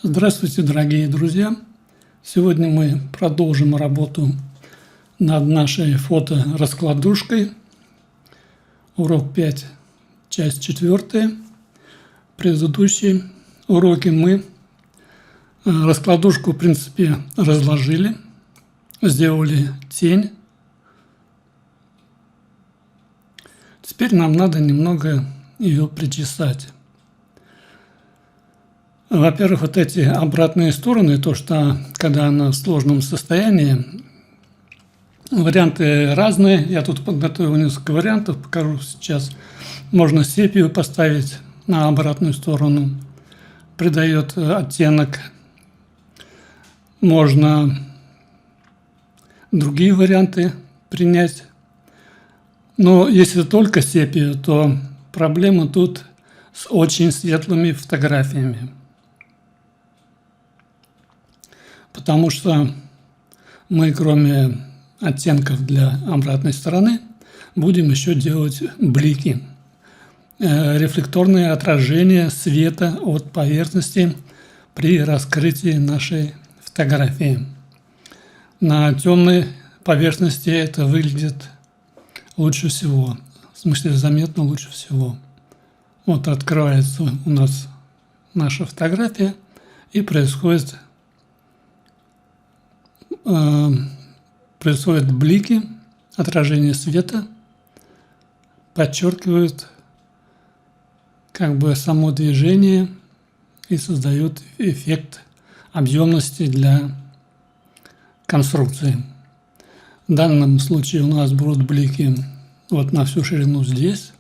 Здравствуйте, дорогие друзья! Сегодня мы продолжим работу над нашей фотораскладушкой. Урок 5, часть 4. В предыдущем уроке мы раскладушку, в принципе, разложили, сделали тень. Теперь нам надо немного ее причесать. Во-первых, вот эти обратные стороны, то, что когда она в сложном состоянии, варианты разные. Я тут подготовил несколько вариантов, покажу сейчас. Можно сепию поставить на обратную сторону, придает оттенок. Можно другие варианты принять. Но если только сепию, то проблема тут с очень светлыми фотографиями. Потому что мы, кроме оттенков для обратной стороны, будем еще делать блики. Рефлекторное отражение света от поверхности при раскрытии нашей фотографии. На темной поверхности это выглядит лучше всего. В смысле, заметно лучше всего. Вот открывается у нас наша фотография и происходят блики, отражение света, подчеркивают как бы само движение и создают эффект объемности для конструкции. В данном случае у нас будут блики вот на всю ширину здесь,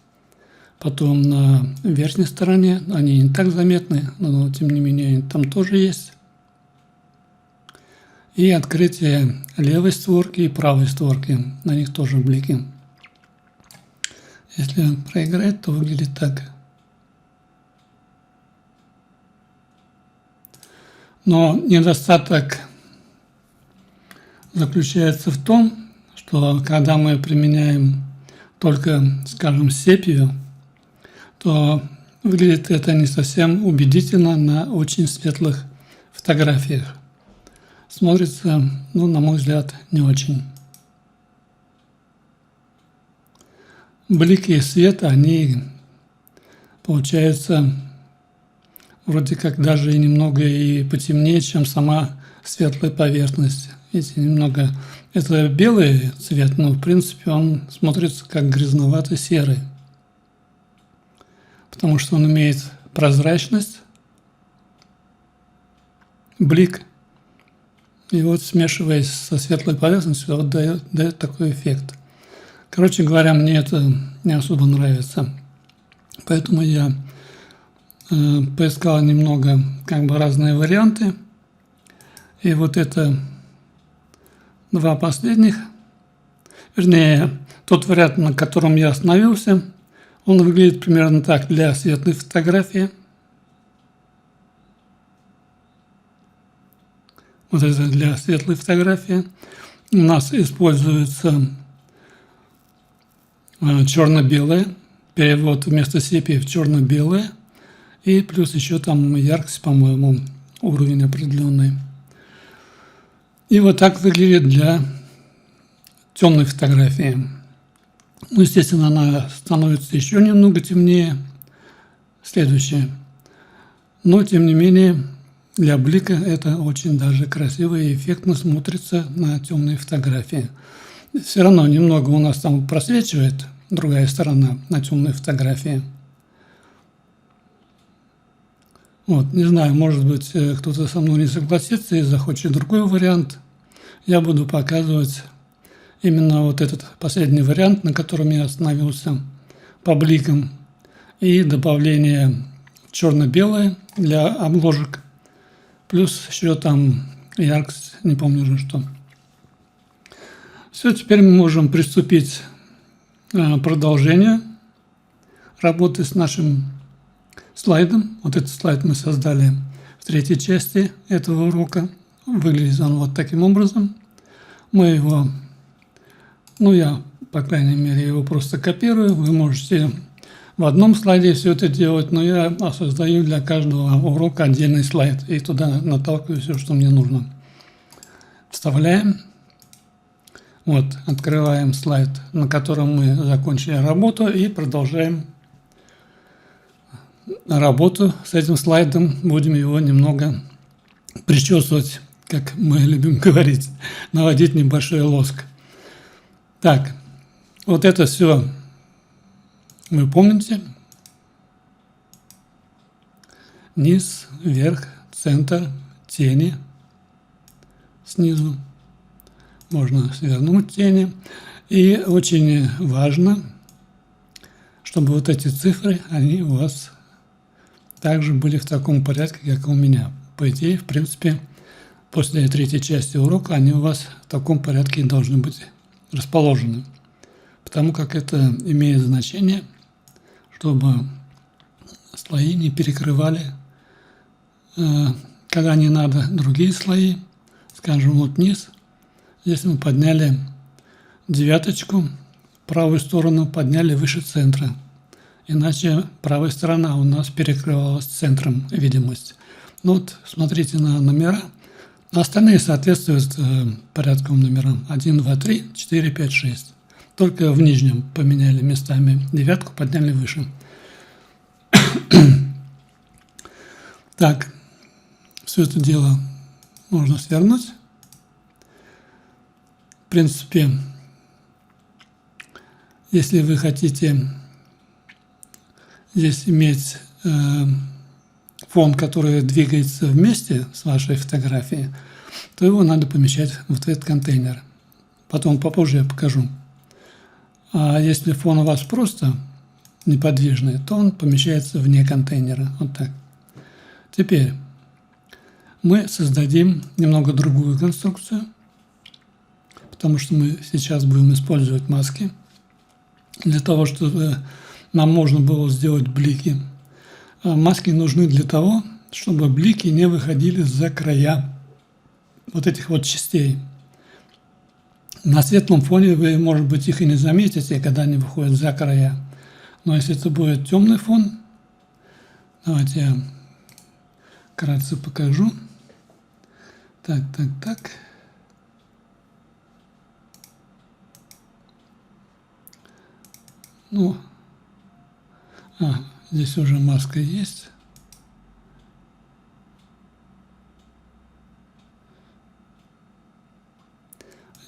потом на верхней стороне, они не так заметны, но тем не менее они там тоже есть. И открытие левой створки и правой створки, на них тоже блики. Если проиграть, то выглядит так. Но недостаток заключается в том, что когда мы применяем только, скажем, сепию, то выглядит это не совсем убедительно на очень светлых фотографиях. Смотрится, на мой взгляд, не очень. Блики света, они, получается, вроде как даже и немного и потемнее, чем сама светлая поверхность. Видите, немного, это белый цвет, но в принципе он смотрится как грязновато-серый, потому что он имеет прозрачность, блик. И вот, смешиваясь со светлой поверхностью, вот дает такой эффект. Короче говоря, мне это не особо нравится. Поэтому я поискал немного разные варианты. И вот это два последних. Вернее, тот вариант, на котором я остановился, он выглядит примерно так для светлой фотографии. Вот это для светлой фотографии. У нас используется черно-белое, перевод вместо сепии в черно-белое, и плюс еще там яркость, по-моему, уровень определенный. И вот так выглядит для темной фотографии. Естественно, она становится еще немного темнее. Следующее. Но, тем не менее, для блика это очень даже красиво и эффектно смотрится на темной фотографии. Все равно немного у нас там просвечивает другая сторона на темной фотографии. Вот, не знаю, может быть, кто-то со мной не согласится и захочет другой вариант. Я буду показывать именно вот этот последний вариант, на котором я остановился, по бликам, и добавление черно-белое для обложек. Плюс еще там яркость, не помню уже что. Все, теперь мы можем приступить к продолжению работы с нашим слайдом. Вот этот слайд мы создали в третьей части этого урока. Выглядит он вот таким образом. Мы его, я, по крайней мере, его просто копирую. Вы можете в одном слайде все это делать, но я создаю для каждого урока отдельный слайд и туда наталкиваю все, что мне нужно. Вставляем. Вот, открываем слайд, на котором мы закончили работу, и продолжаем работу с этим слайдом. Будем его немного причесывать, как мы любим говорить, наводить небольшой лоск. Так, вот это все вы помните. Низ, вверх, центр, тени снизу. Можно свернуть тени. И очень важно, чтобы вот эти цифры, они у вас также были в таком порядке, как и у меня. По идее, в принципе, после третьей части урока они у вас в таком порядке и должны быть расположены. Потому как это имеет значение, чтобы слои не перекрывали, когда не надо, другие слои. Скажем, вот низ. Здесь мы подняли девяточку, правую сторону подняли выше центра. Иначе правая сторона у нас перекрывалась центром видимость. Ну вот, смотрите на номера. Остальные соответствуют порядковым номерам. 1, 2, 3, 4, 5, 6. Только в нижнем поменяли местами. Девятку подняли выше. Так, все это дело можно свернуть. В принципе, если вы хотите здесь иметь фон, который двигается вместе с вашей фотографией, то его надо помещать в этот контейнер. Потом попозже я покажу. А если фон у вас просто неподвижный, то он помещается вне контейнера. Вот так. Теперь мы создадим немного другую конструкцию, потому что мы сейчас будем использовать маски для того, чтобы нам можно было сделать блики. Маски нужны для того, чтобы блики не выходили за края вот этих вот частей. На светлом фоне вы, может быть, их и не заметите, когда они выходят за края. Но если это будет темный фон, давайте я вкратце покажу. Так. Здесь уже маска есть.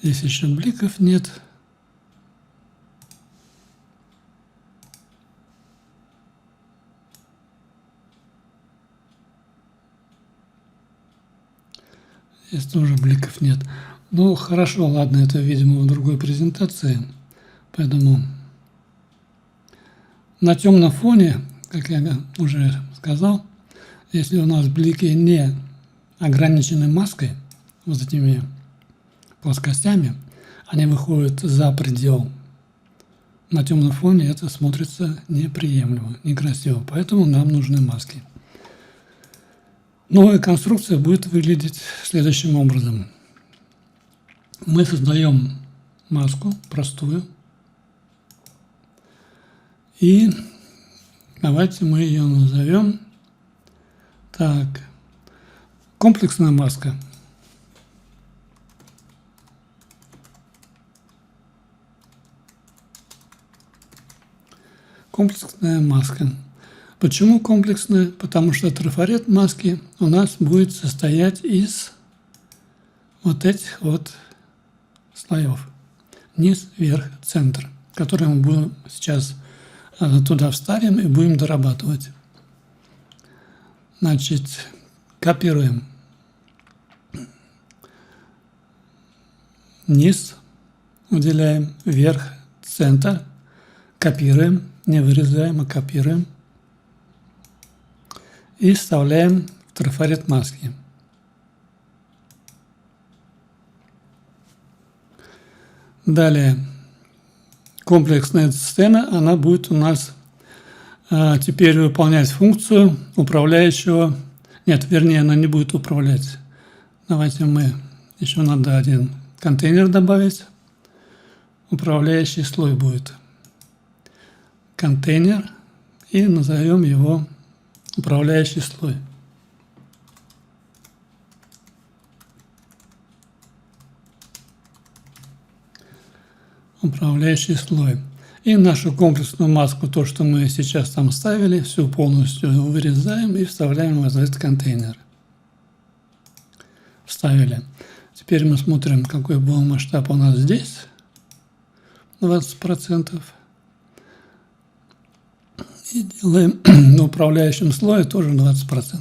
Здесь еще бликов нет. Здесь тоже бликов нет. Ну, хорошо, ладно, это, видимо, в другой презентации. Поэтому на темном фоне, как я уже сказал, если у нас блики не ограничены маской, вот этими плоскостями, они выходят за предел. На темном фоне это смотрится неприемлемо, некрасиво, поэтому нам нужны маски. Новая конструкция будет выглядеть следующим образом. Мы создаем маску простую, и давайте мы ее назовем так, комплексная маска. Комплексная маска. Почему комплексная? Потому что трафарет маски у нас будет состоять из вот этих вот слоев. Низ, верх, центр, которые мы будем сейчас туда вставим и будем дорабатывать. Значит, копируем низ, выделяем верх, центр, копируем, не вырезаем, а копируем и вставляем в трафарет маски. Далее, комплексная сцена, она будет у нас теперь выполнять функцию управляющего Нет, вернее, она не будет управлять. Давайте мы еще надо один контейнер добавить. Управляющий слой будет. Контейнер. И назовем его управляющий слой. Управляющий слой. И нашу комплексную маску, то, что мы сейчас там ставили, всю полностью вырезаем и вставляем в этот контейнер. Вставили. Теперь мы смотрим, какой был масштаб у нас здесь. 20%. И делаем на управляющем слое тоже 20%.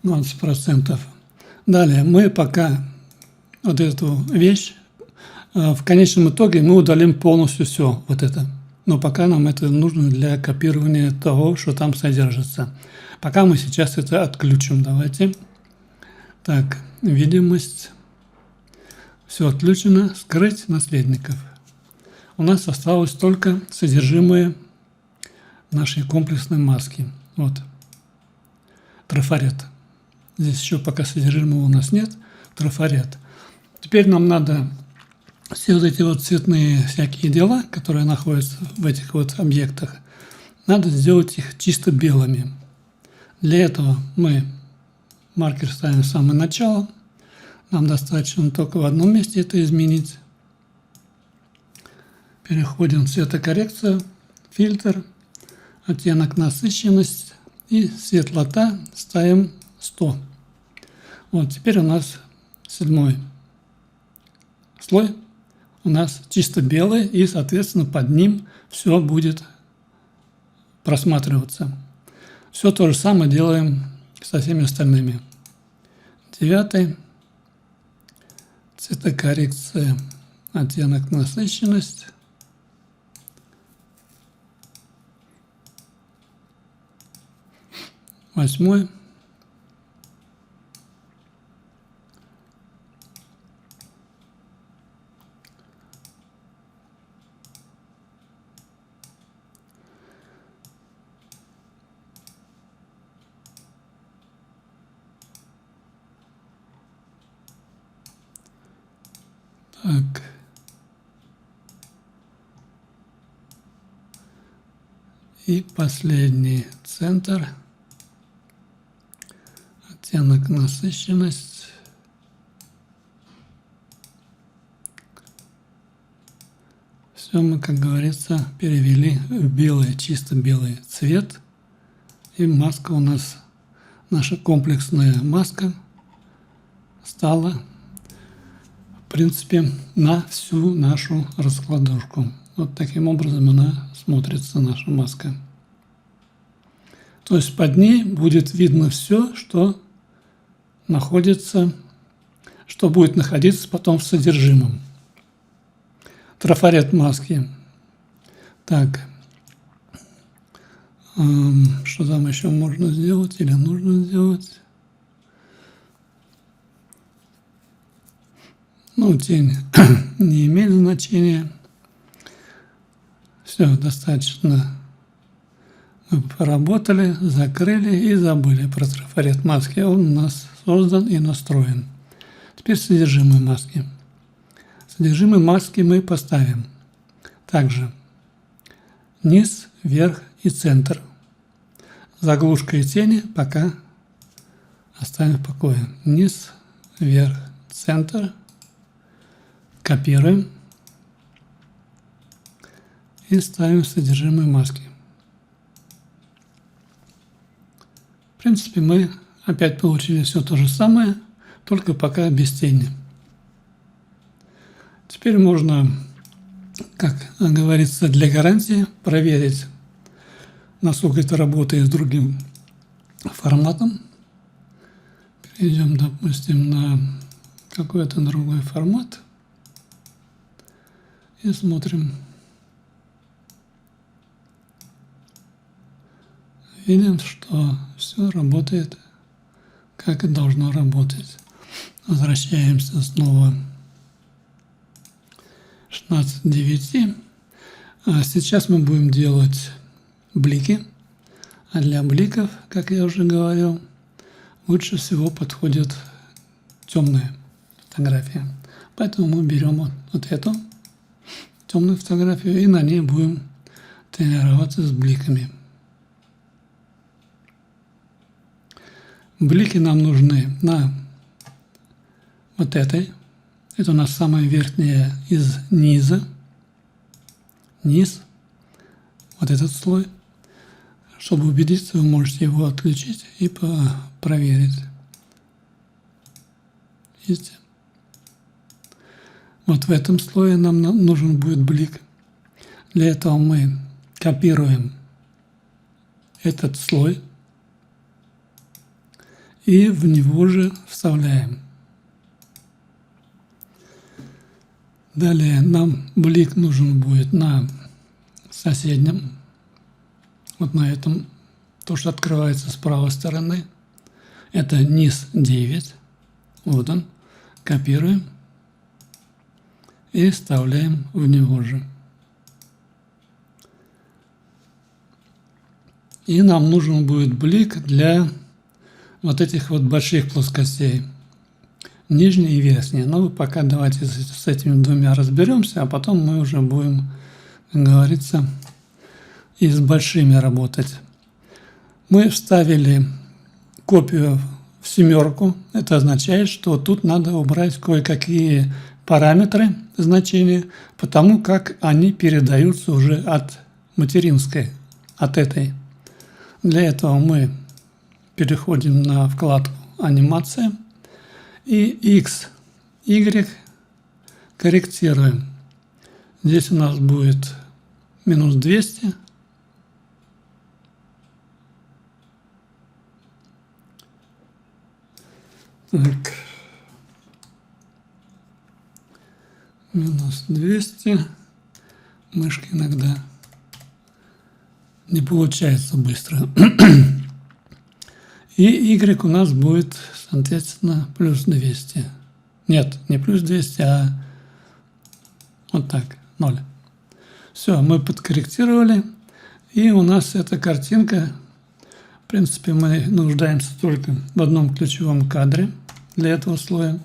20%. Далее мы пока вот эту вещь, в конечном итоге мы удалим полностью все вот это. Но пока нам это нужно для копирования того, что там содержится. Пока мы сейчас это отключим. Давайте. Так, видимость. Все отключено. Скрыть наследников. У нас осталось только содержимое нашей комплексной маски. Вот. Трафарет. Здесь еще пока содержимого у нас нет. Трафарет. Теперь нам надо все вот эти вот цветные всякие дела, которые находятся в этих вот объектах, надо сделать их чисто белыми. Для этого мы маркер ставим в самое начало. Нам достаточно только в одном месте это изменить. Переходим в цветокоррекцию, фильтр, оттенок насыщенность и светлота ставим 100. Вот теперь у нас 7 слой. У нас чисто белый, и, соответственно, под ним все будет просматриваться. Все то же самое делаем со всеми остальными. 9. Цветокоррекция, оттенок насыщенность. 8. Так. И последний центр. Оттенок насыщенность. Все мы, как говорится, перевели в белый, чисто белый цвет. И маска у нас, наша комплексная маска стала, в принципе, на всю нашу раскладушку. Вот таким образом она смотрится, наша маска. То есть под ней будет видно все, что находится, что будет находиться потом в содержимом. Трафарет маски. Так. Что там еще можно сделать или нужно сделать? Ну, тень не имеет значения. Все, достаточно. Мы поработали, закрыли и забыли про трафарет маски. Он у нас создан и настроен. Теперь содержимое маски. Содержимое маски мы поставим. Также низ, верх и центр. Заглушка и тени пока оставим в покое. Низ, верх, центр. Копируем. И ставим содержимое маски. В принципе, мы опять получили все то же самое, только пока без тени. Теперь можно, как говорится, для гарантии проверить, насколько это работает с другим форматом. Перейдем, допустим, на какой-то другой формат и смотрим. Видим, что все работает, как и должно работать. Возвращаемся снова 16:9. Сейчас мы будем делать блики. А для бликов, как я уже говорил, лучше всего подходит темная фотография. Поэтому мы берем вот эту темную фотографию и на ней будем тренироваться с бликами. Блики нам нужны на вот этой. Это у нас самая верхняя из низа. Низ. Вот этот слой. Чтобы убедиться, вы можете его отключить и проверить. Видите? Вот в этом слое нам нужен будет блик. Для этого мы копируем этот слой и в него же вставляем. Далее нам блик нужен будет на соседнем, вот на этом, то, что открывается с правой стороны. Это низ 9. Вот он. Копируем и вставляем в него же. И нам нужен будет блик для вот этих вот больших плоскостей. Нижняя и верхняя. Но вы пока давайте с этими двумя разберемся, а потом мы уже будем, как говорится, и с большими работать. Мы вставили копию в 7. Это означает, что тут надо убрать кое-какие параметры, значения, потому как они передаются уже от материнской, от этой. Для этого мы переходим на вкладку «Анимация» и X, Y корректируем. Здесь у нас будет минус 200. Так. Минус 200. Мышка иногда не получается быстро. И Y у нас будет, соответственно, плюс 200. Нет, не плюс 200, а вот так, 0. Все, мы подкорректировали. И у нас эта картинка, в принципе, мы нуждаемся только в одном ключевом кадре для этого слоя.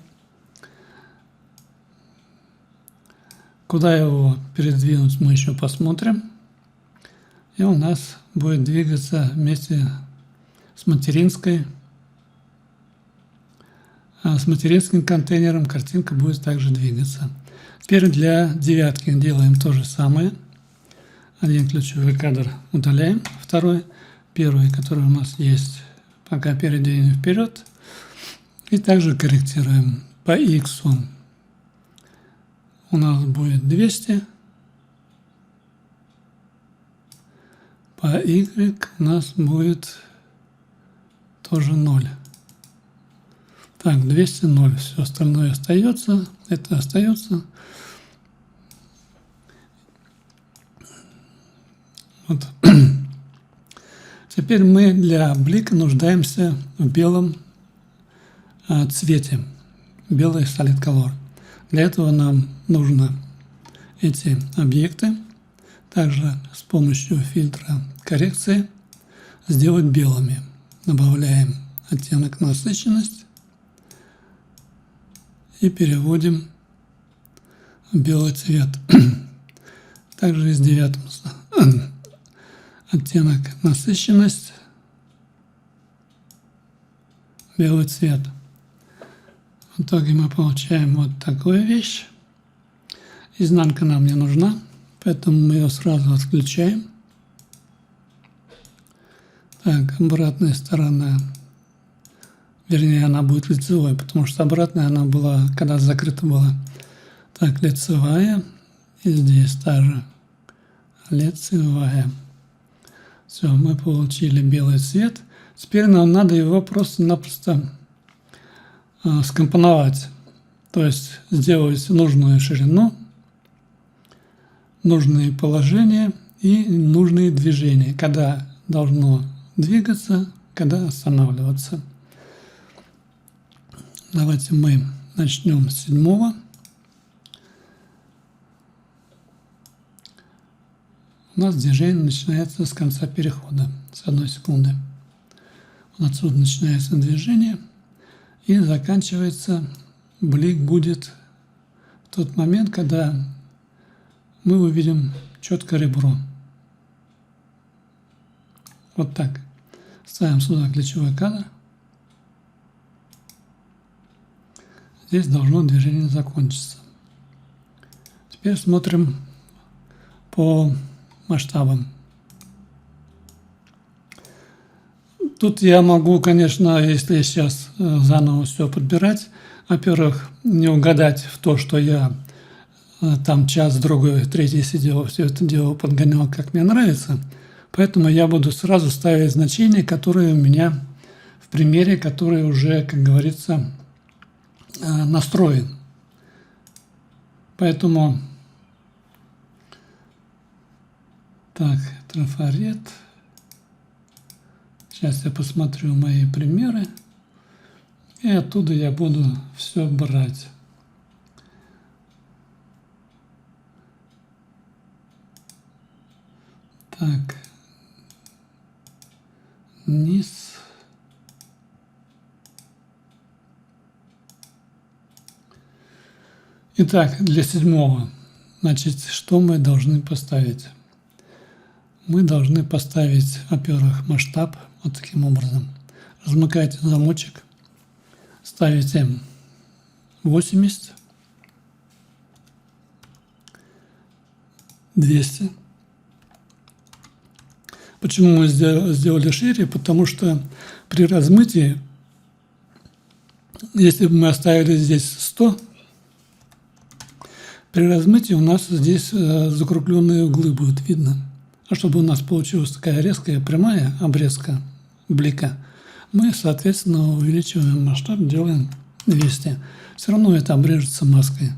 Куда его передвинуть, мы еще посмотрим. И у нас будет двигаться вместе с материнским контейнером. Картинка будет также двигаться. Теперь для 9 делаем то же самое. Один ключевой кадр удаляем, второй, первый, который у нас есть, пока передвинем вперед. И также корректируем по X. У нас будет 200. По Y у нас будет тоже 0. Так, 200, 0. Все остальное остается. Это остается. Вот. Теперь мы для блика нуждаемся в белом цвете. Белый Solid Color. Для этого нам нужно эти объекты также с помощью фильтра коррекции сделать белыми. Добавляем оттенок насыщенность и переводим в белый цвет. Также и с 9 оттенок насыщенность, белый цвет. В итоге мы получаем вот такую вещь. Изнанка нам не нужна, поэтому мы ее сразу отключаем. Так, обратная сторона, вернее, она будет лицевой, потому что обратная она была, когда закрыта была. Так, лицевая, и здесь также лицевая. Все, мы получили белый цвет. Теперь нам надо его просто-напросто скомпоновать. То есть сделать нужную ширину, нужные положения и нужные движения. Когда должно двигаться, когда останавливаться. Давайте мы начнем с 7. у нас движение начинается с конца перехода, с 1 секунды. Вот отсюда начинается движение и заканчивается, блик будет в тот момент, когда мы увидим четко ребро. Вот так. Ставим сюда ключевой кадр. Здесь должно движение закончиться. Теперь смотрим по масштабам. Тут я могу, конечно, если сейчас заново все подбирать, во-первых, не угадать в то, что я там час, другой, третий сидел, все это дело подгонял, как мне нравится. Поэтому я буду сразу ставить значения, которые у меня в примере, который уже, как говорится, настроен. Поэтому так, трафарет. Сейчас я посмотрю мои примеры. И оттуда я буду все брать. Так. Низ. Итак, для 7-го, значит, что мы должны поставить? Мы должны поставить, во-первых, масштаб вот таким образом. Размыкаете замочек, ставите 80, 200. Почему мы сделали шире? Потому что при размытии, если бы мы оставили здесь 100, при размытии у нас здесь закругленные углы будут видно. А чтобы у нас получилась такая резкая прямая обрезка блика, мы, соответственно, увеличиваем масштаб, делаем 200. Все равно это обрежется маской.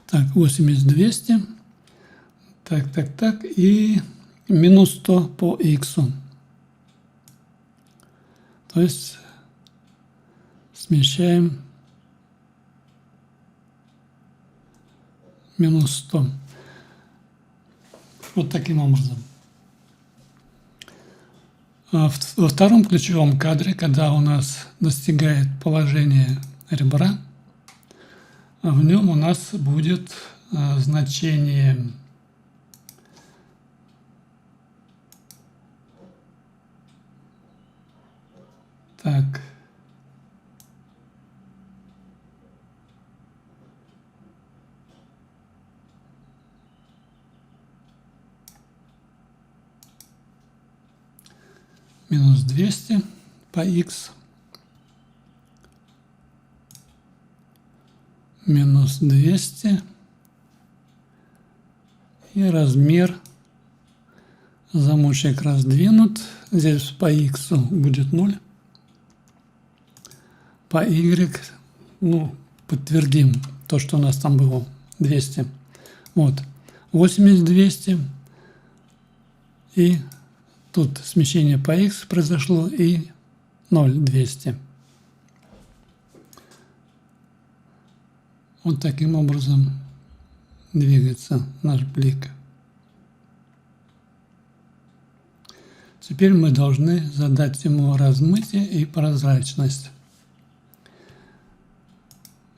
Так, 80, 200. Так. И минус 100 по x. То есть смещаем минус 100. Вот таким образом. Во втором ключевом кадре, когда у нас достигает положение ребра, в нем у нас будет значение так. Минус 200 по x. Минус 200. И размер замочек раздвинут. Здесь по x будет 0. По y, подтвердим то, что у нас там было 200. Вот, 80, 200. И тут смещение по x произошло и 0, 200. Вот таким образом двигается наш блик. Теперь мы должны задать ему размытие и прозрачность.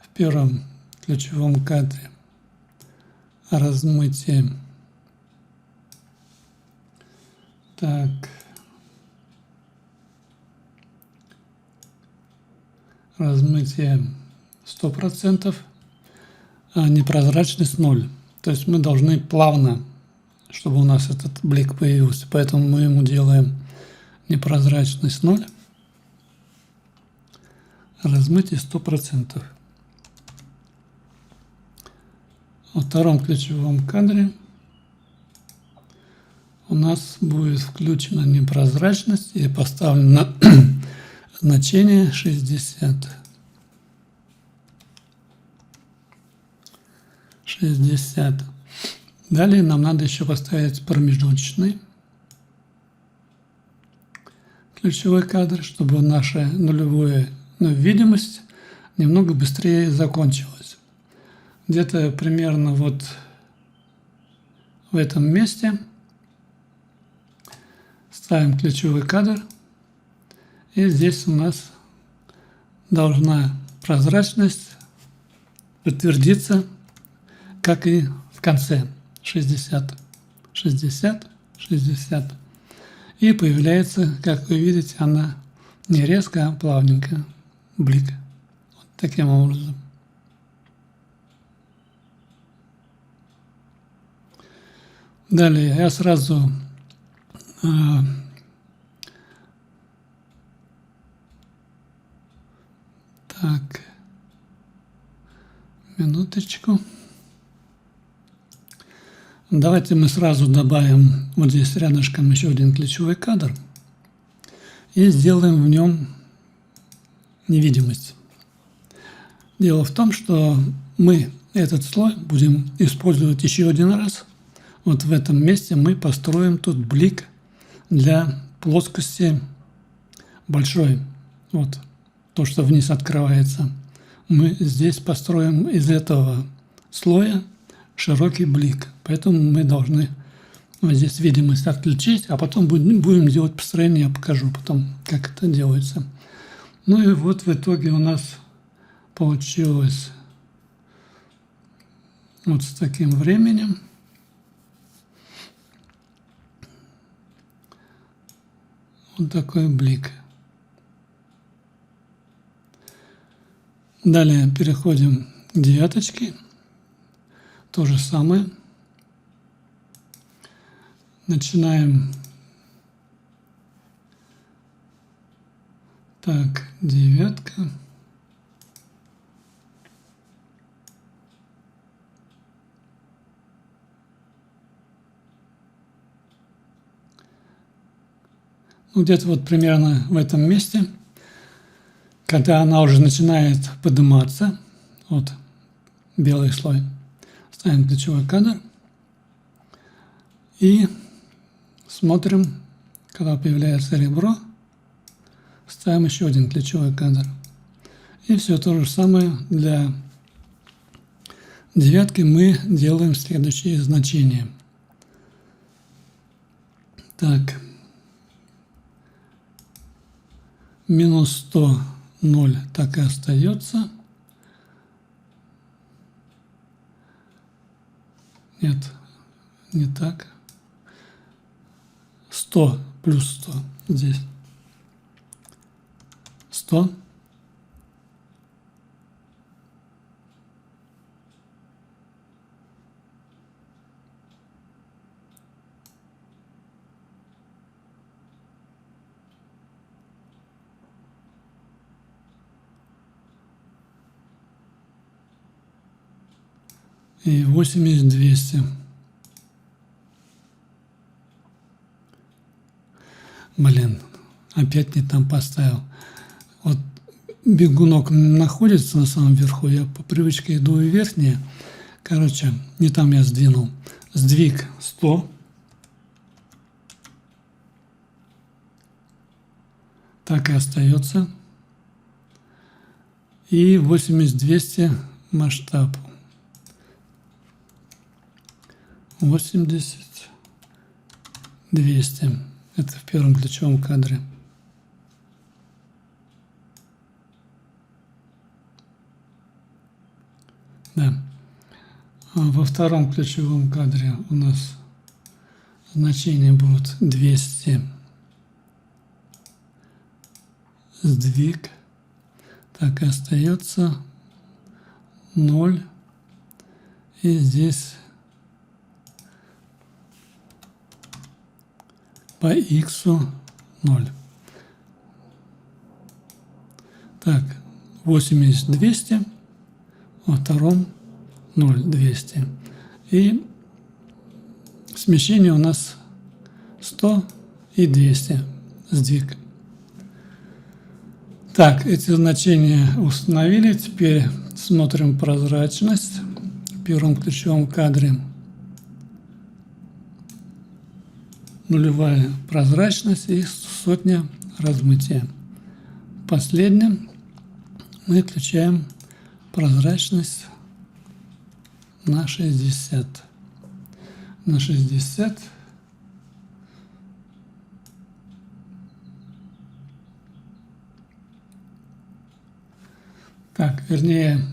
В первом ключевом кадре размытие. Так. Размытие 100%, а непрозрачность 0. То есть мы должны плавно, чтобы у нас этот блик появился. Поэтому мы ему делаем непрозрачность 0. Размытие 100%. Во втором ключевом кадре у нас будет включена непрозрачность и поставлено значение 60. 60. Далее нам надо еще поставить промежуточный ключевой кадр, чтобы наша нулевая видимость немного быстрее закончилась. Где-то примерно вот в этом месте ставим ключевой кадр. И здесь у нас должна прозрачность подтвердиться, как и в конце. 60, 60, 60. И появляется, как вы видите, она не резко, а плавненько. Блик. Вот таким образом. Далее я сразу так, минуточку. Давайте мы сразу добавим вот здесь рядышком еще один ключевой кадр и сделаем в нем невидимость. Дело в том, что мы этот слой будем использовать еще один раз. Вот в этом месте мы построим тут блик для плоскости большой. Вот то, что вниз открывается. Мы здесь построим из этого слоя широкий блик. Поэтому мы должны вот здесь видимость отключить, а потом будем делать построение, я покажу потом, как это делается. Ну и вот в итоге у нас получилось вот с таким временем. Вот такой блик. Далее переходим к девяточке. То же самое. Начинаем. Так, девятка. Ну, где-то вот примерно в этом месте, когда она уже начинает подниматься, вот белый слой, ставим ключевой кадр и смотрим, когда появляется ребро, ставим еще один ключевой кадр. И все то же самое для девятки мы делаем следующие значения. Так, минус 100, 0 так и остается. Нет, не так. 100 плюс 100 здесь. 100. И 80, 200. Блин, опять не там поставил. Вот бегунок находится на самом верху, я по привычке иду и верхнее. Короче, не там я сдвинул. Сдвиг 100. Так и остается. И 80, 200 масштаб. 80, 200. Это в первом ключевом кадре. Да. А во втором ключевом кадре у нас значения будут 200. Сдвиг. Так и остается 0. И здесь по x 0. Так, 80, 200, во втором 0, 200. И смещение у нас 100 и 200, сдвиг. Так, эти значения установили. Теперь смотрим прозрачность в первом ключевом кадре. Нулевая прозрачность и 100 размытия. В последнем мы включаем прозрачность на 60. На 60. Так, вернее,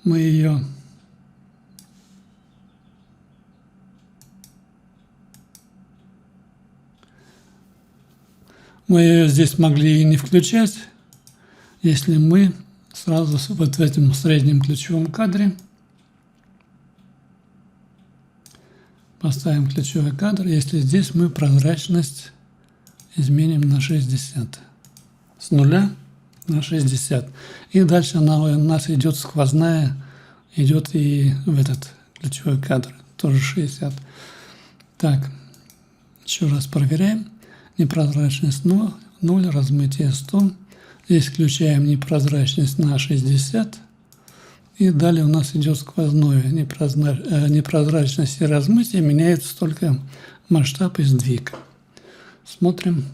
мы ее здесь могли и не включать, если мы сразу вот в этом среднем ключевом кадре поставим ключевой кадр, если здесь мы прозрачность изменим на 60. С 0 на 60. И дальше она у нас идет сквозная, идет и в этот ключевой кадр, тоже 60. Так, еще раз проверяем. Непрозрачность 0, размытие 100. Здесь включаем непрозрачность на 60. И далее у нас идет сквозное. Непрозрачность и размытие меняется только масштаб и сдвиг. Смотрим.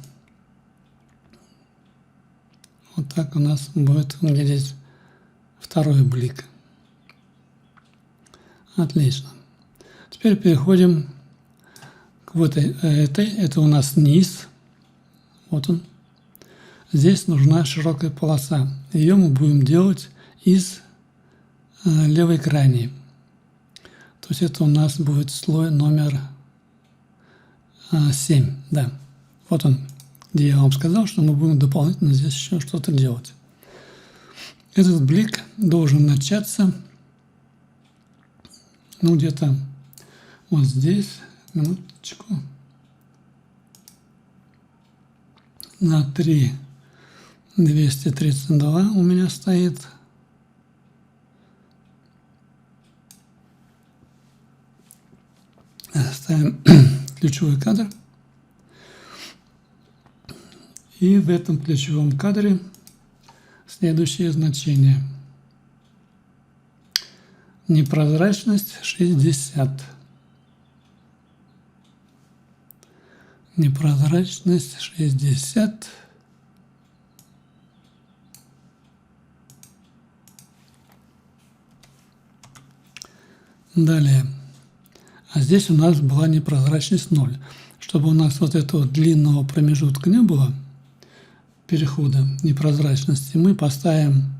Вот так у нас будет выглядеть второй блик. Отлично. Теперь переходим к вот этой. Это у нас низ. Вот он. Здесь нужна широкая полоса. Ее мы будем делать из левой крайней. То есть это у нас будет слой номер 7. Да. Вот он, где я вам сказал, что мы будем дополнительно здесь еще что-то делать. Этот блик должен начаться где-то вот здесь. Минуточку. На 3,232 у меня стоит. Ставим ключевой кадр. И в этом ключевом кадре следующее значение. Непрозрачность 60. Непрозрачность 60. Далее. А здесь у нас была непрозрачность 0. Чтобы у нас вот этого длинного промежутка не было, перехода непрозрачности, мы поставим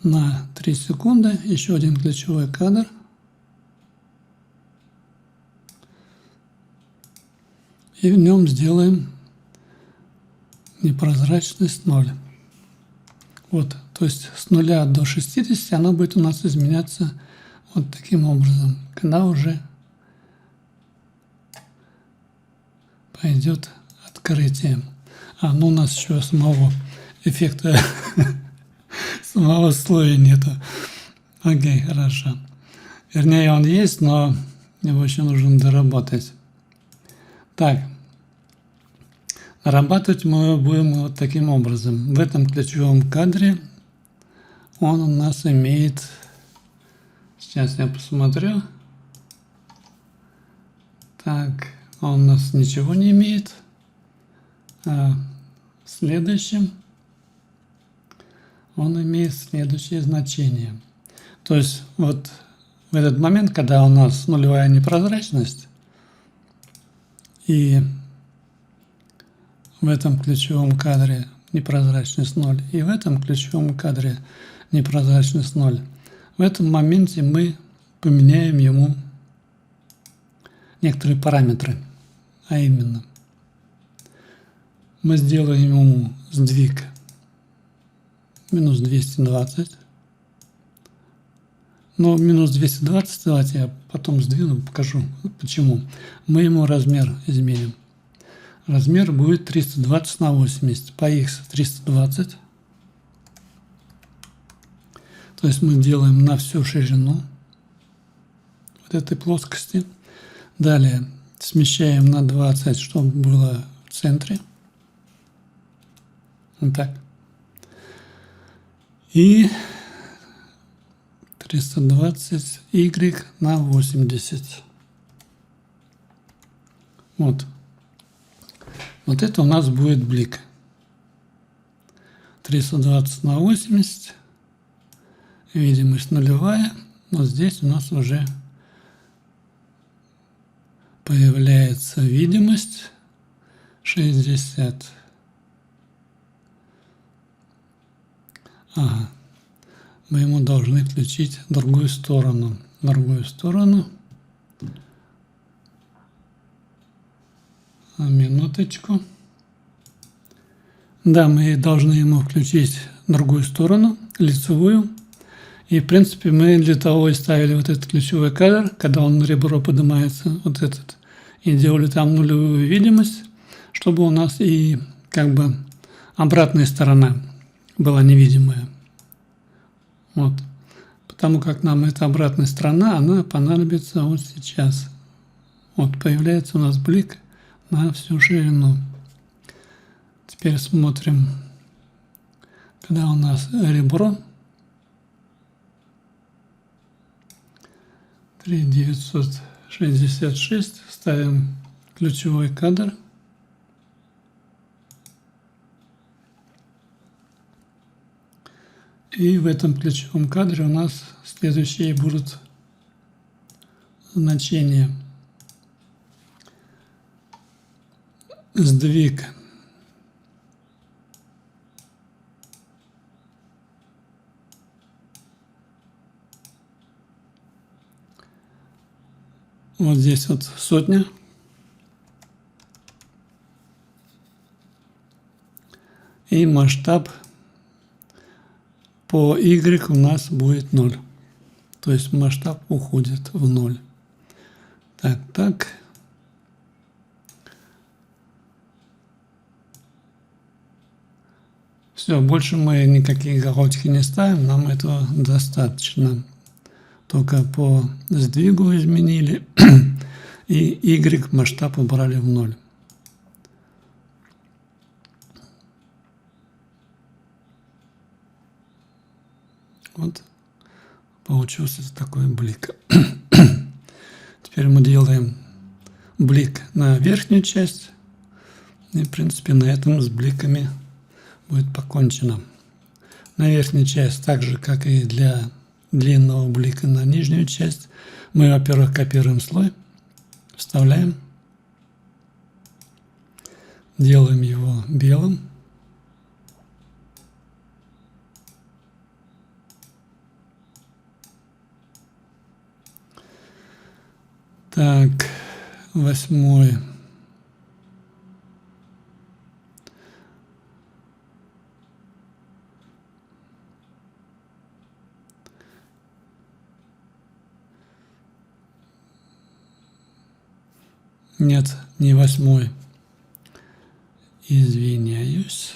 на 3 секунды еще один ключевой кадр. И в нем сделаем непрозрачность 0. Вот, то есть с 0 до 60 она будет у нас изменяться вот таким образом, когда уже пойдет открытие. Ну у нас еще самого эффекта, самого слоя нету. Окей, хорошо. Вернее, он есть, но его еще нужно доработать. Так, работать мы будем вот таким образом. В этом ключевом кадре он у нас имеет, сейчас я посмотрю, так, он у нас ничего не имеет. В следующем он имеет следующее значение. То есть вот в этот момент, когда у нас нулевая непрозрачность, и в этом ключевом кадре непрозрачность 0, и в этом ключевом кадре непрозрачность 0, в этом моменте мы поменяем ему некоторые параметры, а именно мы сделаем ему сдвиг минус 220. Но минус 220, давайте я потом сдвину, покажу почему. Мы ему размер изменим. Размер будет 320 на 80, по x 320. То есть мы делаем на всю ширину вот этой плоскости. Далее смещаем на 20, чтобы было в центре. Вот так. И 320y на 80. Вот. Вот это у нас будет блик. 320 на 80. Видимость нулевая. Вот здесь у нас уже появляется видимость 60. Ага. мы ему должны включить другую сторону. Другую сторону. Минуточку. Да, мы должны ему включить другую сторону, лицевую. И, в принципе, мы для того и ставили вот этот ключевой кадр, когда он на ребро поднимается, вот этот, и делали там нулевую видимость, чтобы у нас и как бы обратная сторона была невидимая. Вот. Потому как нам эта обратная сторона, она понадобится вот сейчас. Вот появляется у нас блик на всю ширину. Теперь смотрим, когда у нас ребро 3966, ставим ключевой кадр. И в этом ключевом кадре у нас следующие будут значения. Сдвиг вот здесь вот 100. И масштаб по Y у нас будет 0. То есть масштаб уходит в 0. Так. Все, больше мы никакие галочки не ставим, нам этого достаточно. Только по сдвигу изменили и Y масштаб убрали в 0. Вот получился такой блик. Теперь мы делаем блик на верхнюю часть. И, в принципе, на этом с бликами будет покончено. На верхнюю часть, так же, как и для длинного блика на нижнюю часть, мы, во-первых, копируем слой, вставляем, делаем его белым. Так, 8. Нет, не 8. Извиняюсь.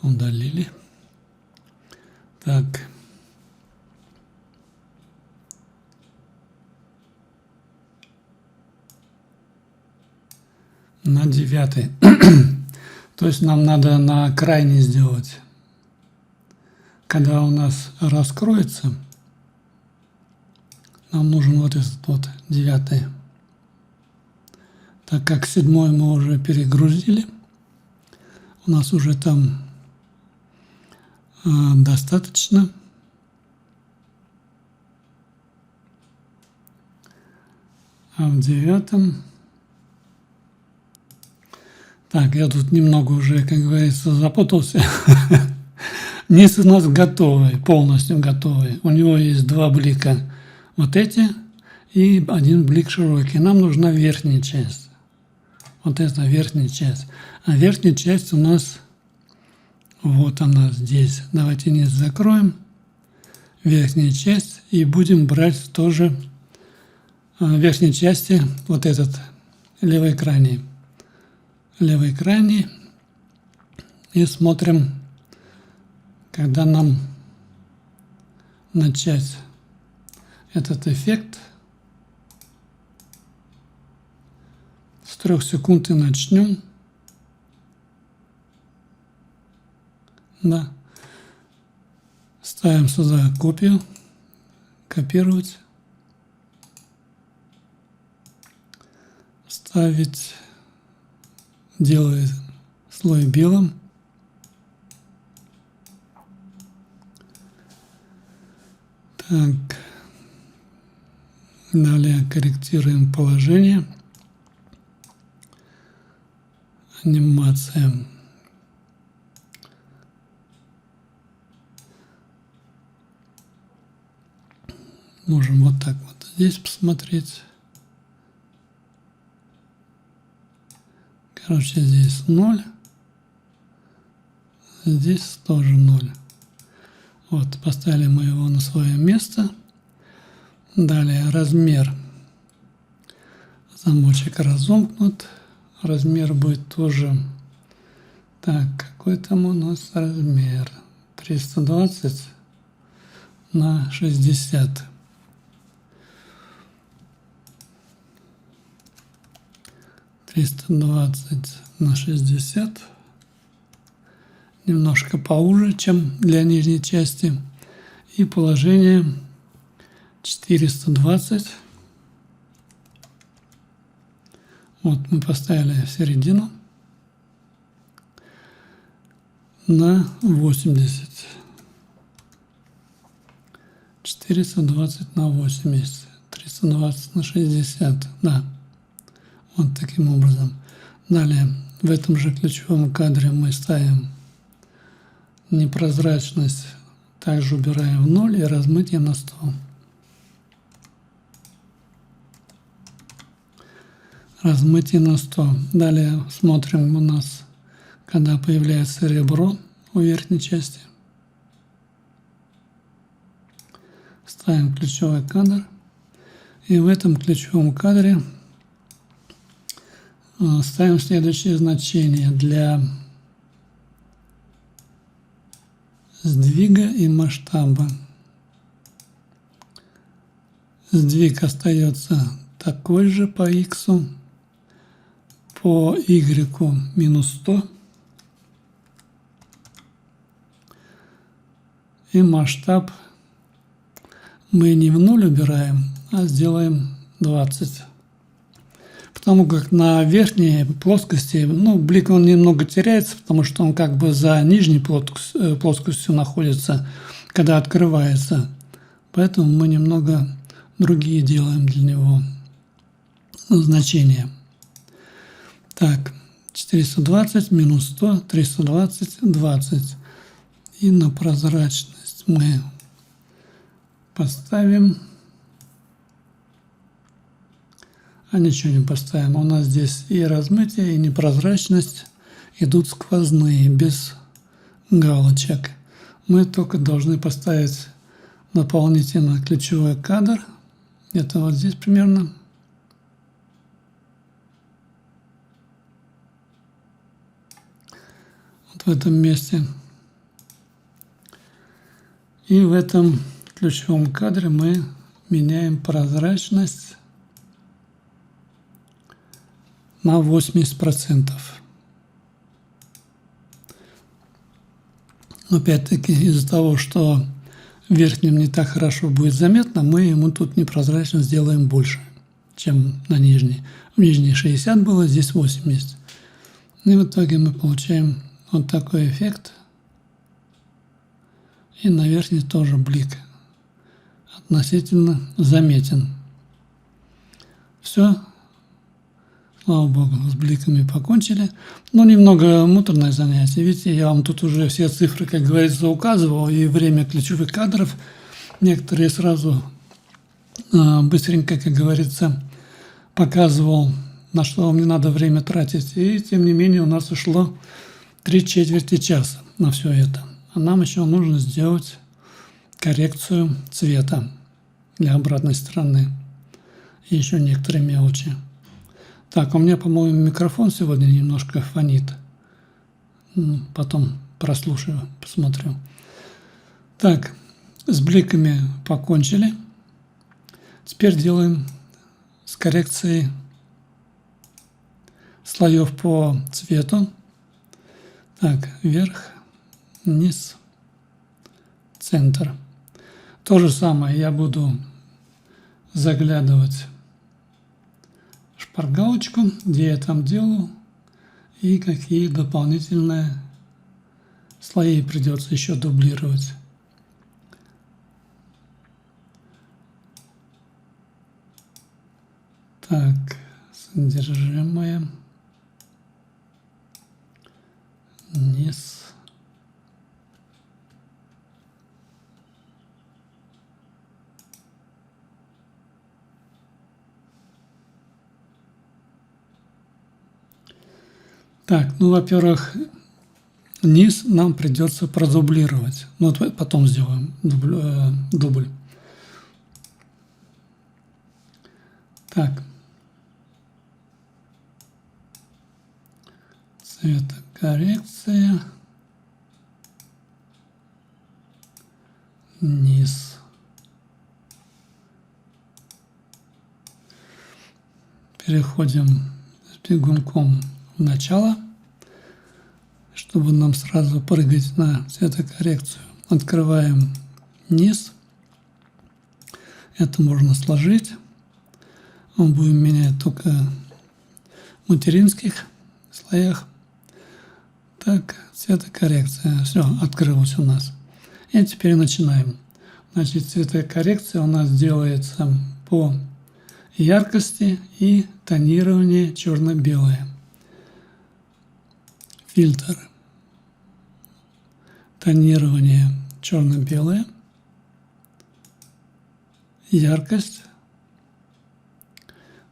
Удалили. Так. На 9. То есть нам надо на крайний сделать. Когда у нас раскроется, нам нужен вот этот вот 9. Так как 7 мы уже перегрузили, у нас уже там достаточно. А в 9... Так, я тут немного уже, как говорится, запутался. Низ у нас готовый, полностью готовый. У него есть 2 блика вот эти и 1 блик широкий. Нам нужна верхняя часть. Вот это верхняя часть. А верхняя часть у нас, вот она здесь. Давайте низ закроем. Верхняя часть. И будем брать тоже в верхней части вот этот левый крайний. Левый крайний. И смотрим, когда нам начать этот эффект. С 3 секунд и начнем. Да. Ставим сюда копию. Копировать. Ставить. Делает слой белым. Так. Далее корректируем положение. Анимация. Можем вот так вот здесь посмотреть. Короче, здесь 0. Здесь тоже 0. Вот, поставили мы его на свое место. Далее размер. Замочек разомкнут. Размер будет тоже... Так, какой там у нас размер? 320 на 60. на 60. Немножко поуже, чем для нижней части. И положение 420. Вот мы поставили в середину на 80. 420 на 80. 320 на 60. Да. Вот таким образом. Далее в этом же ключевом кадре мы ставим непрозрачность. Также убираем в 0 и размытие на 100. Размытие на 100. Далее смотрим у нас, когда появляется ребро у верхней части. Ставим ключевой кадр. И в этом ключевом кадре ставим следующее значение для сдвига и масштаба. Сдвиг остается такой же по x, по y минус 100. И масштаб мы не в 0 убираем, а сделаем 20. Потому как на верхней плоскости, блик он немного теряется, потому что он как бы за нижней плоскостью находится, когда открывается. Поэтому мы немного другие делаем для него значения. Так, 420 минус 100, 320, 20. И на прозрачность мы поставим... А ничего не поставим. У нас здесь и размытие, и непрозрачность идут сквозные, без галочек. Мы только должны поставить дополнительно ключевой кадр. Это вот здесь примерно. Вот в этом месте. И в этом ключевом кадре мы меняем прозрачность на 80%. Но опять-таки из-за того, что в верхнем не так хорошо будет заметно, мы ему тут непрозрачность сделаем больше, чем на нижней. В нижней 60 было, здесь 80. И в итоге мы получаем вот такой эффект. И на верхней тоже блик относительно заметен. Все. Слава богу, с бликами покончили. Но немного муторное занятие. Видите, я вам тут уже все цифры, как говорится, указывал, и время ключевых кадров. Некоторые сразу быстренько, как говорится, показывал, на что вам не надо время тратить. И тем не менее у нас ушло 3/4 часа на все это. А нам еще нужно сделать коррекцию цвета для обратной стороны. И еще некоторые мелочи. Так, у меня, по-моему, микрофон сегодня немножко фонит. Потом прослушаю, посмотрю. Так, с бликами покончили. Теперь делаем с коррекцией слоев по цвету. Так, вверх, низ, центр. То же самое я буду заглядывать шпаргалочку, где я там делаю, и какие дополнительные слои придется еще дублировать. Так, содержимое, низ. Так, ну, во-первых, низ нам придется продублировать. Ну, вот потом сделаем дубль. Так. Цветокоррекция. Низ. Переходим с бегунком в начало, чтобы нам сразу прыгать на цветокоррекцию. Открываем низ. Это можно сложить. Мы будем менять только в материнских слоях. Так, цветокоррекция. Все, открылось у нас. И теперь начинаем. Значит, цветокоррекция у нас делается по яркости и тонирование черно-белое. Фильтр. Тонирование черно-белое. Яркость.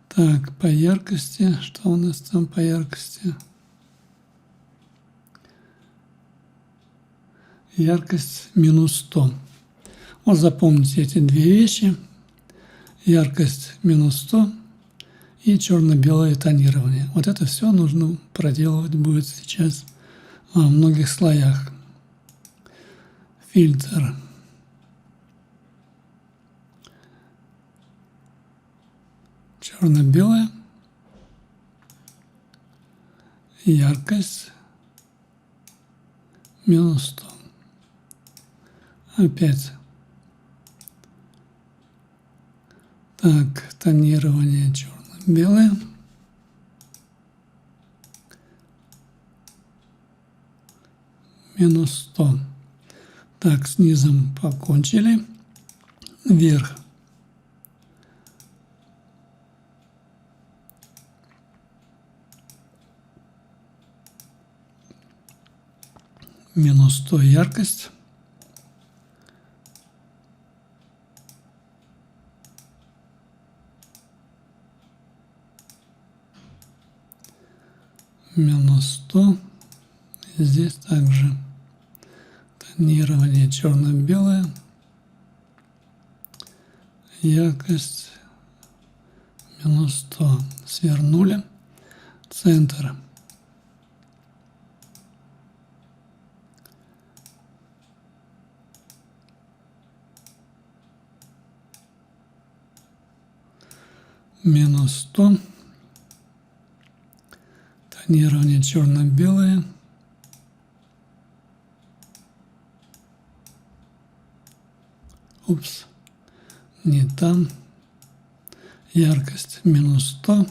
Так, по яркости. Что у нас там по яркости? Яркость минус 100. Вот запомните эти две вещи. Яркость минус 100 и черно-белое тонирование. Вот это все нужно проделывать будет сейчас во многих слоях. Фильтр. Черно-белое. Яркость минус 100. Опять. Так, тонирование черно-белое. Минус 100. Так, с низом покончили. Вверх. Минус 100 яркость. Минус 100. И здесь также тонирование черно-белое. Яркость минус 100. Свернули. Центр. Минус 100. Тонирование черно-белое. Упс. Не там. Яркость минус 100.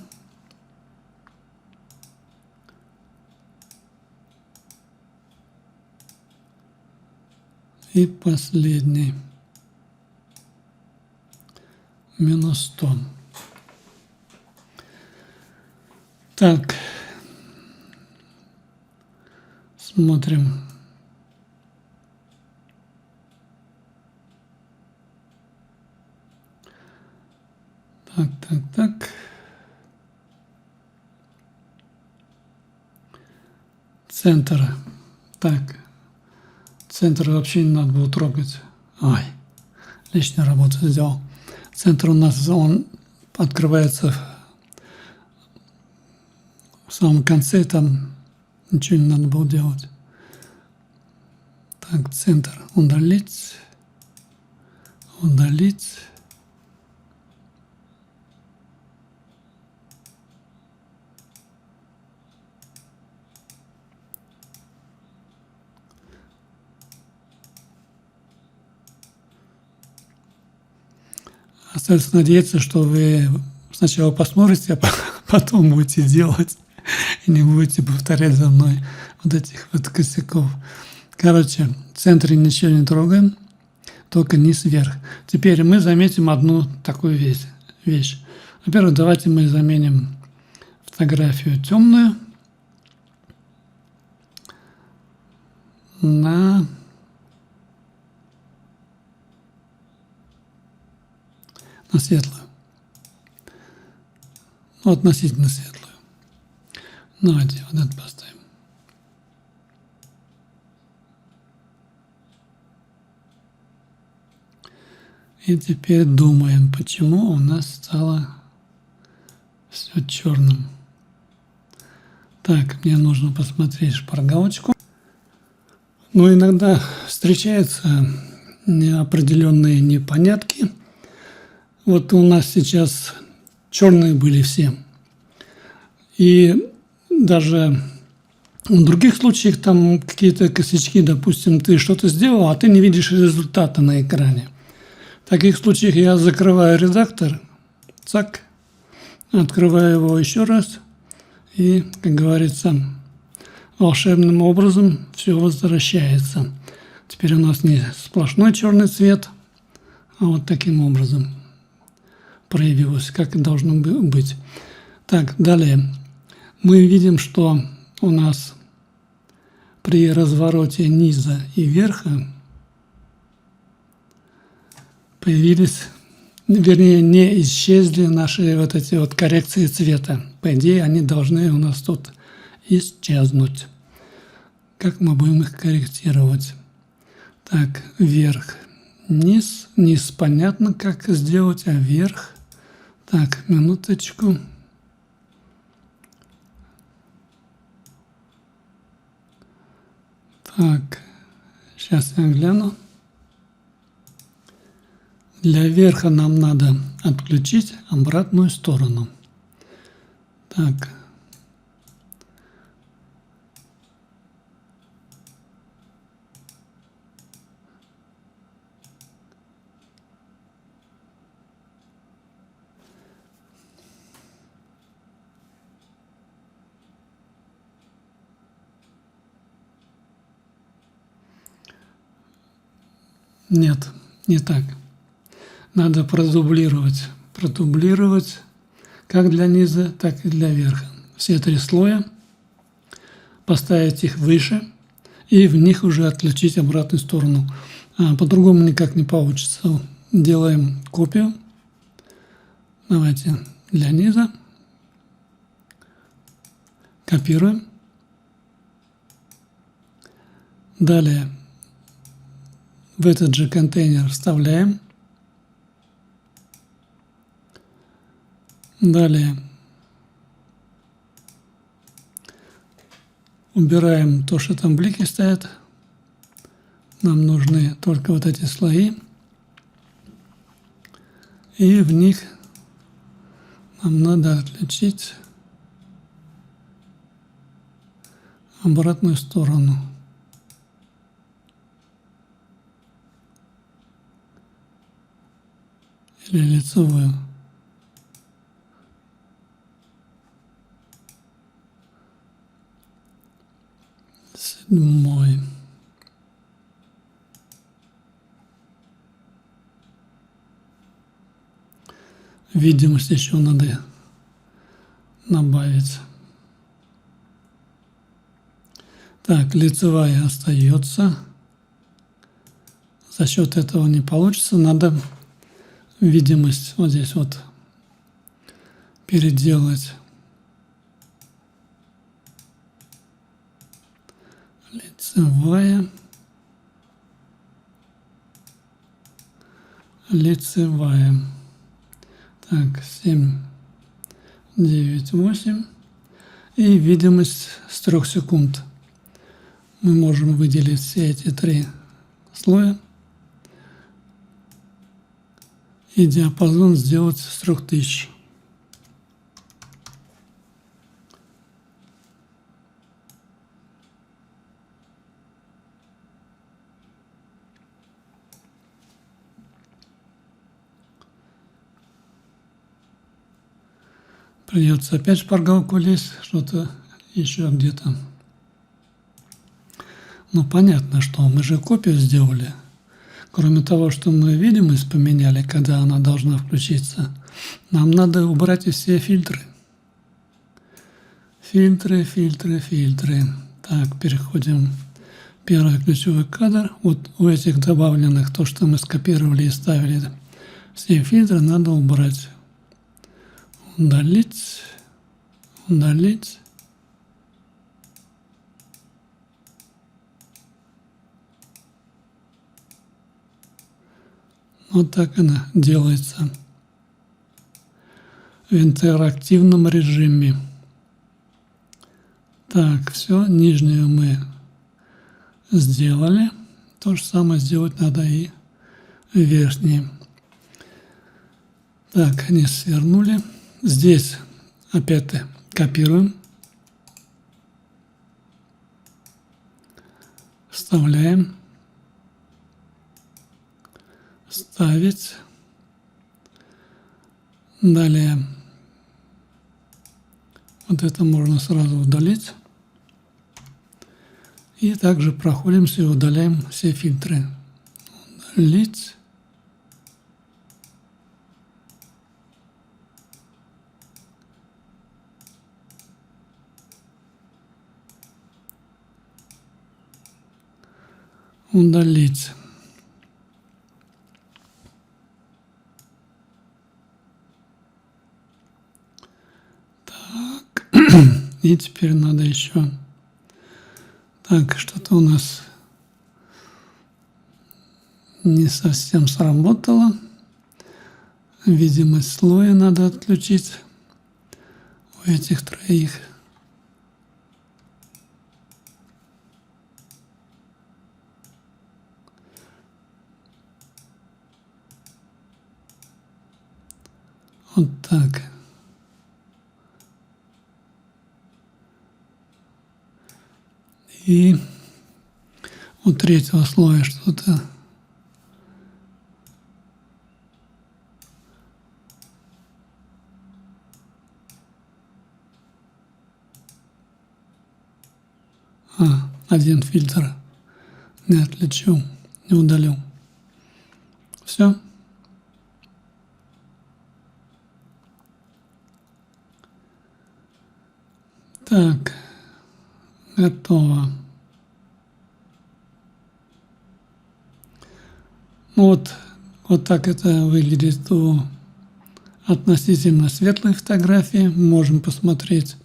И последний. Минус 100. Так. Смотрим. Так. Центр. Так. Центр вообще не надо было трогать. Ай, лишнюю работу сделал. Центр у нас, он открывается в самом конце, там ничего не надо было делать. Так, центр удалить. Удалить. Остается надеяться, что вы сначала посмотрите, а потом будете делать. И не будете повторять за мной вот этих вот косяков. Короче, в центре ничего не трогаем, только низ вверх. Теперь мы заметим одну такую вещь. Во-первых, давайте мы заменим фотографию темную на светлую. Ну, относительно светлую. Давайте вот это поставим. И теперь думаем, почему у нас стало все черным. Так, мне нужно посмотреть шпаргалочку. Но иногда встречаются определенные непонятки. Вот у нас сейчас черные были все. И даже в других случаях там какие-то косячки, допустим, ты что-то сделал, а ты не видишь результата на экране. В таких случаях я закрываю редактор, цак, открываю его еще раз, и, как говорится, волшебным образом все возвращается. Теперь у нас не сплошной черный цвет, а вот таким образом проявилось, как и должно быть. Так, далее. Мы видим, что у нас при развороте низа и верха появились, вернее, не исчезли наши вот эти вот коррекции цвета. По идее, они должны у нас тут исчезнуть. Как мы будем их корректировать? Так, вверх, низ. Низ понятно, как сделать, а вверх... Так, минуточку. Так, сейчас я гляну. Для верха нам надо отключить обратную сторону. Так. Нет, не так. Надо продублировать. Продублировать как для низа, так и для верха. Все три слоя. Поставить их выше и в них уже отключить обратную сторону. По-другому никак не получится. Делаем копию. Давайте для низа. Копируем. Далее в этот же контейнер вставляем. Далее убираем то, что там блики стоят. Нам нужны только вот эти слои. И в них нам надо отключить обратную сторону. Или лицевую. Седьмой. Видимость еще надо добавить. Так, лицевая остается. За счет этого не получится. Надо видимость вот здесь вот переделать. Лицевая. Лицевая. Так, 7, 9, 8. И видимость с 3 секунд. Мы можем выделить все эти 3 слоя. И диапазон сделать с 3000. Придется опять шпаргалку лезть, что-то еще где-то. Ну, понятно, что мы же копию сделали. Кроме того, что мы видимость поменяли, когда она должна включиться, нам надо убрать и все фильтры. Фильтры, фильтры, фильтры. Так, переходим в первый ключевой кадр. Вот у этих добавленных, то, что мы скопировали и ставили, все фильтры надо убрать. Удалить, удалить. Вот так она делается в интерактивном режиме. Так, все, нижнюю мы сделали. То же самое сделать надо и верхние. Так, они свернули. Здесь опять копируем. Вставляем. Ставить. Далее вот это можно сразу удалить. И также проходимся и удаляем все фильтры. Удалить. Удалить. Так. И теперь надо еще. Так, что-то у нас не совсем сработало. Видимость слоя надо отключить у этих троих. Вот так. И у третьего слоя что-то один фильтр не отличил, не удалил. Все. Так, готово. Ну вот так это выглядит у относительно светлой фотографии. Можем посмотреть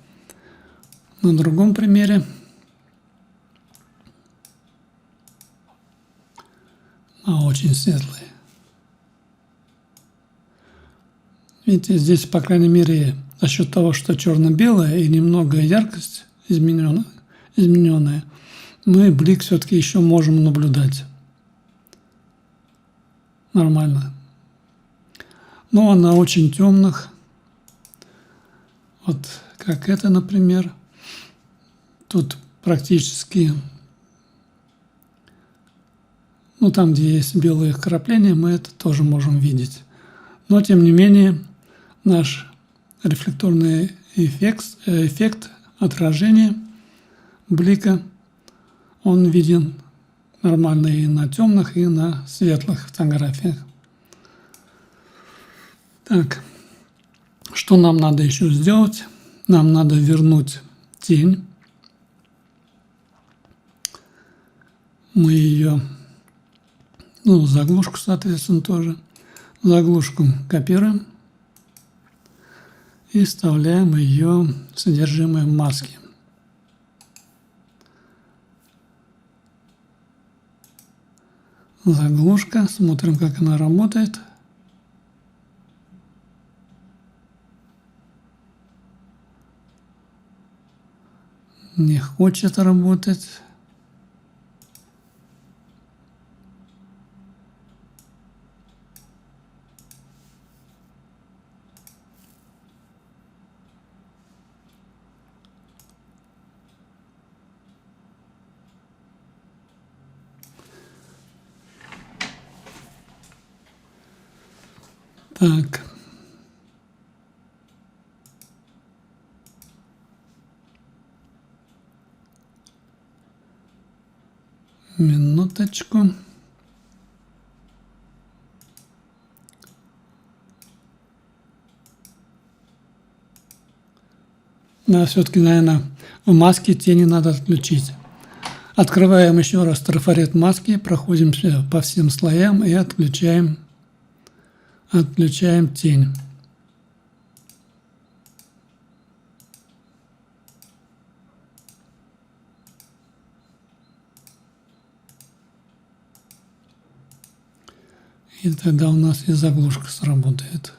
на другом примере. Очень светлые. Видите, здесь, по крайней мере, за счет того, что черно-белое и немного яркость измененная, мы блик все-таки еще можем наблюдать. Нормально. Но на очень темных, вот как это, например, тут практически, ну там, где есть белые вкрапления, мы это тоже можем видеть. Но, тем не менее, наш рефлекторный эффект отражения блика, он виден нормально и на темных, и на светлых фотографиях. Так, что нам надо еще сделать? Нам надо вернуть тень. Мы ее, заглушку, соответственно, тоже. Заглушку копируем и вставляем ее в содержимое маски. Заглушка, смотрим, как она работает. Не хочет работать. Так. Минуточку. Да, все-таки, наверное, в маске тени надо отключить. Открываем еще раз трафарет маски, проходимся по всем слоям и отключаем тень. И тогда у нас и заглушка сработает.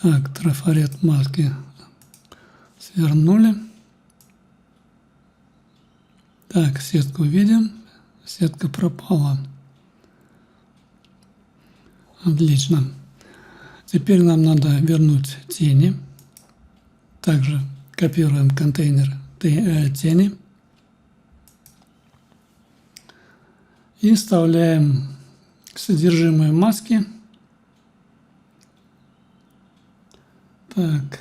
Так, трафарет маски свернули. Так, сетку видим. Сетка пропала. Отлично. Теперь нам надо вернуть тени. Также копируем контейнер тени. И вставляем содержимое маски. Так.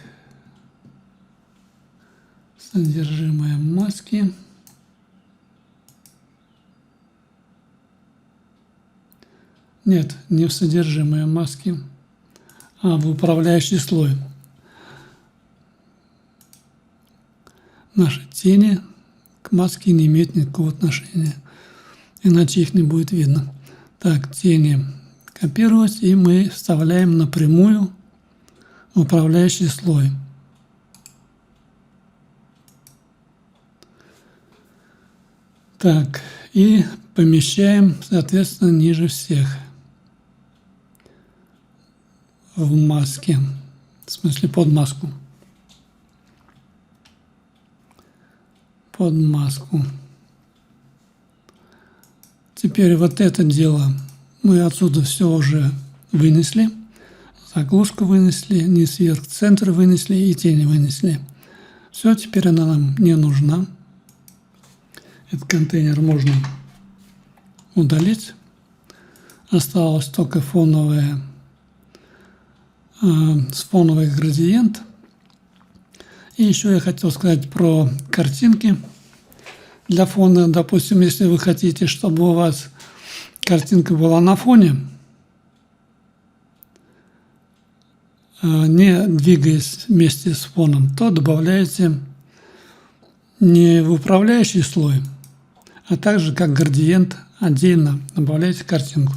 Содержимое маски. Нет, не в содержимое маски, а в управляющий слой. Наши тени к маске не имеют никакого отношения, иначе их не будет видно. Так, тени копировать, и мы вставляем напрямую в управляющий слой. Так, и помещаем, соответственно, ниже всех в маске, в смысле под маску. Под маску. Теперь вот это дело мы отсюда все уже вынесли. Заглушку вынесли, низ вверх, центр вынесли и тени вынесли. Все, теперь она нам не нужна. Этот контейнер можно удалить. Осталось только фоновый градиент. И еще я хотел сказать про картинки для фона. Допустим, если вы хотите, чтобы у вас картинка была на фоне, не двигаясь вместе с фоном, то добавляете не в управляющий слой, а также как градиент отдельно добавляете картинку.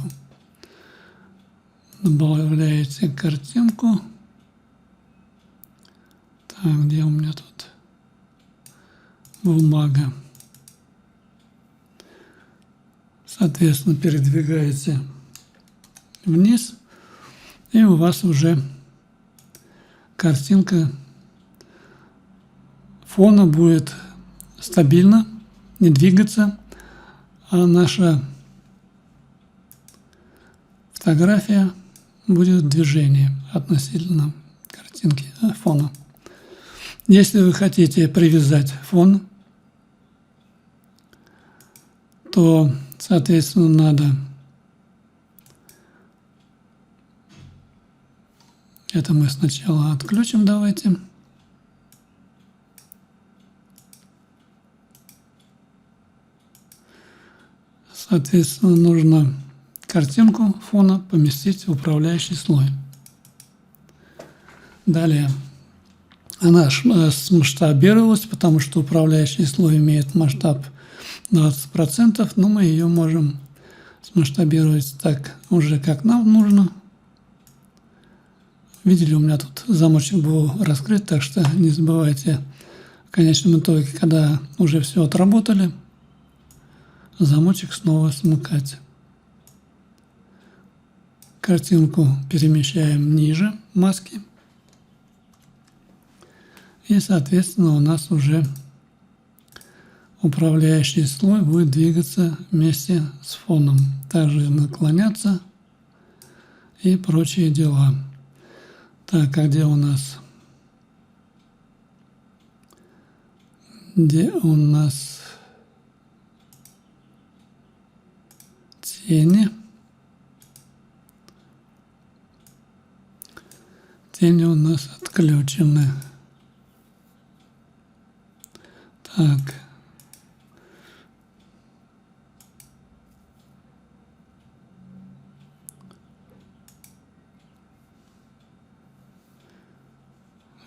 Добавляете картинку. Так, где у меня тут бумага? Соответственно, передвигаете вниз, и у вас уже картинка фона будет стабильно, не двигаться, а наша фотография будет в движении относительно картинки фона. Если вы хотите привязать фон, то, соответственно, надо это мы сначала отключим, давайте. Соответственно, нужно картинку фона поместить в управляющий слой. Далее она смасштабировалась, потому что управляющий слой имеет масштаб 20%, но мы ее можем смасштабировать так уже, как нам нужно. Видели, у меня тут замочек был раскрыт, так что не забывайте в конечном итоге, когда уже все отработали, замочек снова смыкать. Картинку перемещаем ниже маски. И, соответственно, у нас уже управляющий слой будет двигаться вместе с фоном. Также наклоняться и прочие дела. Так, а где у нас? Где у нас тени? Тени у нас отключены. Так.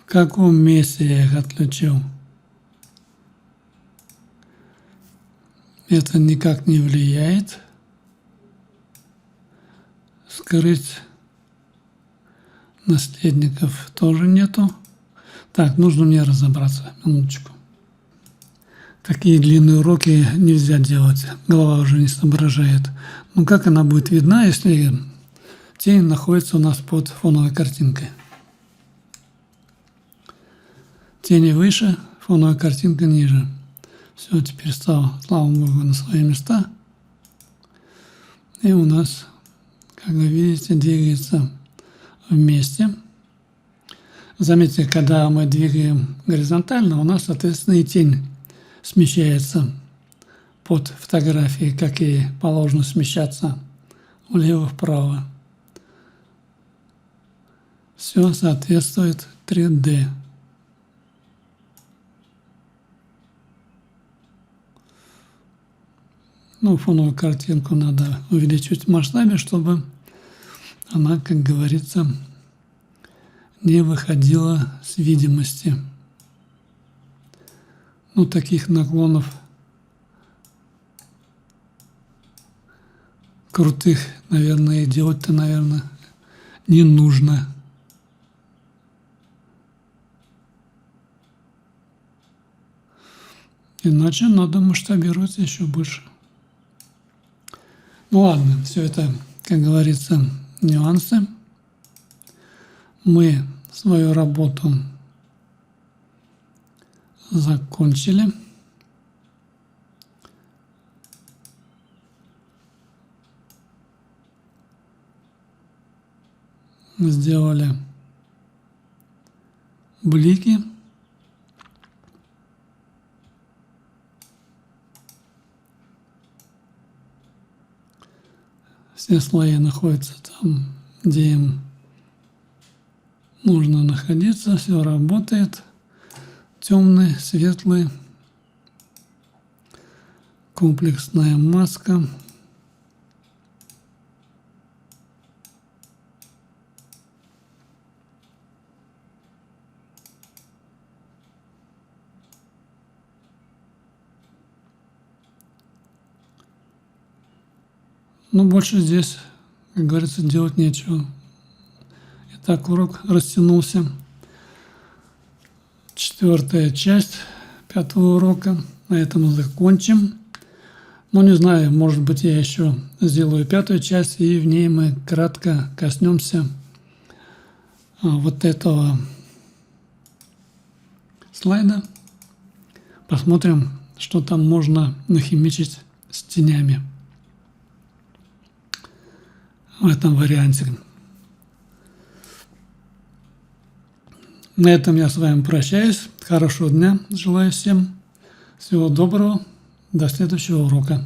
В каком месте я их отключил? Это никак не влияет. Скрыть наследников тоже нету. Так, нужно мне разобраться. Минуточку. такие длинные уроки нельзя делать, голова уже не соображает. Ну как она будет видна, если тень находится у нас под фоновой картинкой? Тени выше, фоновая картинка ниже. Все, теперь стало, слава Богу, на свои места. И у нас, как вы видите, двигается вместе. Заметьте, когда мы двигаем горизонтально, у нас, соответственно, и тень смещается под фотографией, как и положено смещаться влево-вправо. Все соответствует 3D. Ну, фоновую картинку надо увеличить в масштабе, чтобы она, как говорится, не выходила с видимости. Ну, таких наклонов крутых, наверное, и делать-то, наверное, не нужно. Иначе надо масштабировать еще больше. Ну ладно, все это, как говорится, нюансы. Мы свою работу закончили. Сделали блики. Все слои находятся там, где им нужно находиться. Все работает. Темный, светлый, комплексная маска. Но больше здесь, как говорится, делать нечего. Итак, урок растянулся. 4-я часть 5-го урока. На этом мы закончим. Ну, не знаю, может быть, я еще сделаю 5-ю часть, и в ней мы кратко коснемся вот этого слайда. Посмотрим, что там можно нахимичить с тенями в этом варианте. На этом я с вами прощаюсь. Хорошего дня желаю всем. Всего доброго. До следующего урока.